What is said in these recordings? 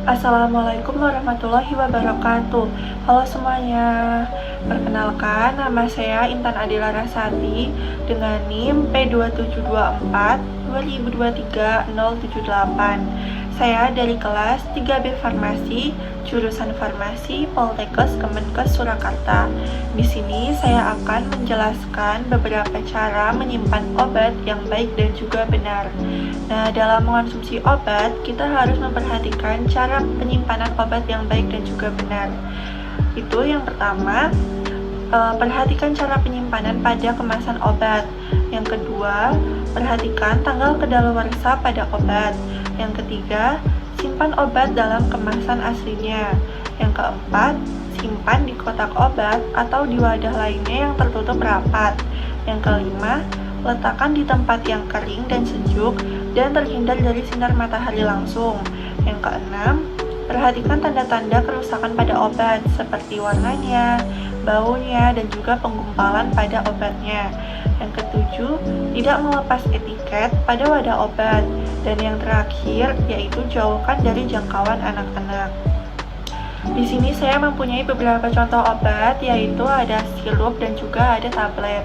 Assalamualaikum warahmatullahi wabarakatuh. Halo semuanya. Perkenalkan, nama saya Intan Adela Rasati dengan NIM P2724 2023 078. Saya dari kelas 3B Farmasi, jurusan Farmasi Poltekkes Kemenkes Surakarta. Di sini saya akan menjelaskan beberapa cara menyimpan obat yang baik dan juga benar. Nah, dalam mengonsumsi obat, kita harus memperhatikan cara penyimpanan obat yang baik dan juga benar. Itu yang pertama, perhatikan cara penyimpanan pada kemasan obat. Yang kedua, perhatikan tanggal kedaluarsa pada obat. Yang ketiga, simpan obat dalam kemasan aslinya. Yang keempat, simpan di kotak obat atau di wadah lainnya yang tertutup rapat. Yang kelima, letakkan di tempat yang kering dan sejuk dan terhindar dari sinar matahari langsung. Yang keenam, perhatikan tanda-tanda kerusakan pada obat seperti warnanya, baunya, dan juga penggumpalan pada obatnya. Yang ketujuh, tidak melepas etiket pada wadah obat. Dan yang terakhir, yaitu jauhkan dari jangkauan anak-anak. Di sini saya mempunyai beberapa contoh obat, yaitu ada sirup dan juga ada tablet.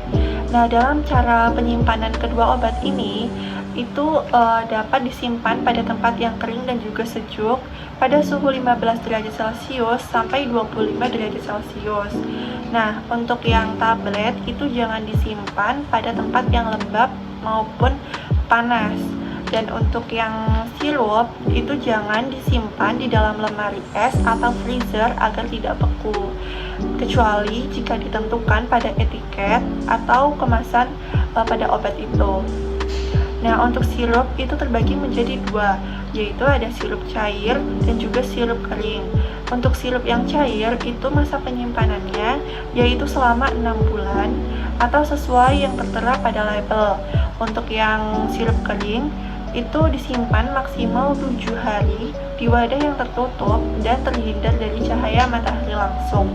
Nah, dalam cara penyimpanan kedua obat ini, itu dapat disimpan pada tempat yang kering dan juga sejuk pada suhu 15 derajat Celcius sampai 25 derajat Celcius. Nah, untuk yang tablet itu jangan disimpan pada tempat yang lembab maupun panas. Dan untuk yang sirup itu jangan disimpan di dalam lemari es atau freezer agar tidak beku, kecuali jika ditentukan pada etiket atau kemasan pada obat itu. Nah, untuk sirup itu terbagi menjadi dua, yaitu ada sirup cair dan juga sirup kering. Untuk sirup yang cair itu masa penyimpanannya yaitu selama 6 bulan atau sesuai yang tertera pada label. Untuk yang sirup kering itu disimpan maksimal 7 hari di wadah yang tertutup dan terhindar dari cahaya matahari langsung.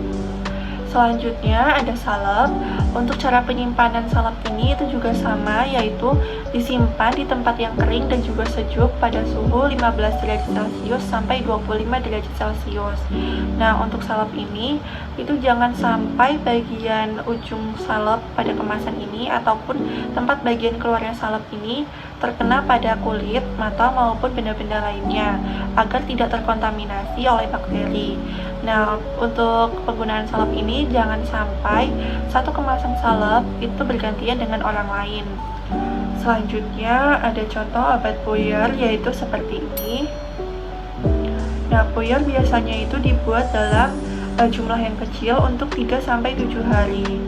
Selanjutnya ada salep. Untuk cara penyimpanan salep ini itu juga sama, yaitu disimpan di tempat yang kering dan juga sejuk pada suhu 15 derajat Celcius sampai 25 derajat Celcius. Nah, untuk salep ini itu jangan sampai bagian ujung salep pada kemasan ini ataupun tempat bagian keluarnya salep ini terkena pada kulit, mata maupun benda-benda lainnya agar tidak terkontaminasi oleh bakteri. Nah, untuk penggunaan salep ini jangan sampai satu kemasan salep itu bergantian dengan orang lain. Selanjutnya ada contoh obat puyer, yaitu seperti ini. Nah, puyer biasanya itu dibuat dalam jumlah yang kecil untuk 3-7 hari.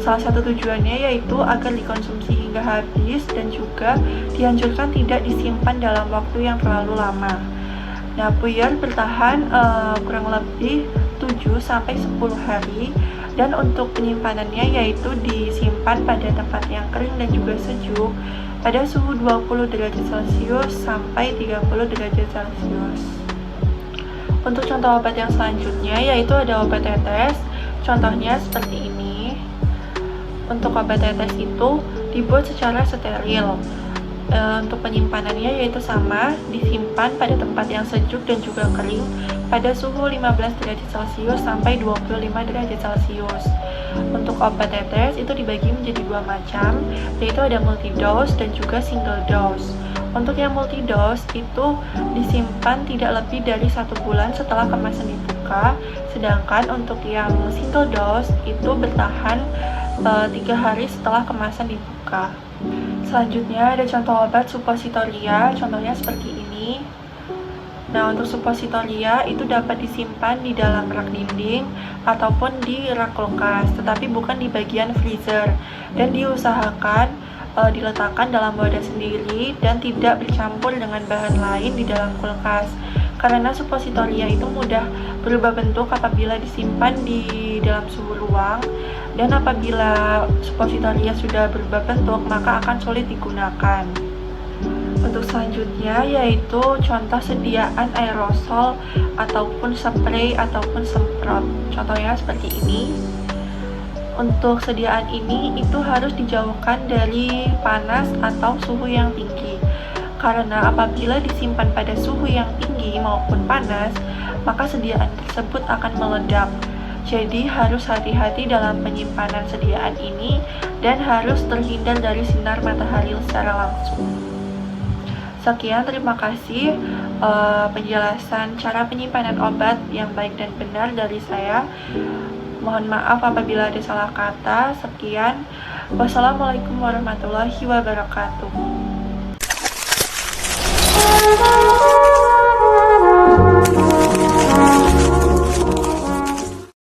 Salah satu tujuannya yaitu agar dikonsumsi hingga habis dan juga dianjurkan tidak disimpan dalam waktu yang terlalu lama. Nah, puyer bertahan kurang lebih 7-10 hari dan untuk penyimpanannya yaitu disimpan pada tempat yang kering dan juga sejuk pada suhu 20 derajat Celcius sampai 30 derajat Celcius. Untuk contoh obat yang selanjutnya yaitu ada obat tetes. Contohnya seperti ini. Untuk obat tetes itu dibuat secara steril. Untuk penyimpanannya yaitu sama, disimpan pada tempat yang sejuk dan juga kering pada suhu 15 derajat Celcius sampai 25 derajat Celcius. Untuk obat tetes itu dibagi menjadi dua macam, yaitu ada multidose dan juga single dose. Untuk yang multidose itu disimpan tidak lebih dari 1 bulan setelah kemasan dibuka, sedangkan untuk yang single dose itu bertahan 3 hari setelah kemasan dibuka. Selanjutnya ada contoh obat suppositoria, contohnya seperti ini. Nah, untuk suppositoria itu dapat disimpan di dalam rak dinding ataupun di rak kulkas, tetapi bukan di bagian freezer, dan diusahakan diletakkan dalam wadah sendiri dan tidak bercampur dengan bahan lain di dalam kulkas. Karena suppositoria itu mudah berubah bentuk apabila disimpan di dalam suhu ruang, dan apabila suppositoria sudah berubah bentuk maka akan sulit digunakan. Untuk selanjutnya yaitu contoh sediaan aerosol ataupun spray ataupun semprot. Contohnya seperti ini. Untuk sediaan ini itu harus dijauhkan dari panas atau suhu yang tinggi. karena apabila disimpan pada suhu yang tinggi maupun panas, maka sediaan tersebut akan meledak. Jadi harus hati-hati dalam penyimpanan sediaan ini dan harus terhindar dari sinar matahari secara langsung. Sekian, terima kasih penjelasan cara penyimpanan obat yang baik dan benar dari saya. Mohon maaf apabila ada salah kata. Sekian, wassalamualaikum warahmatullahi wabarakatuh.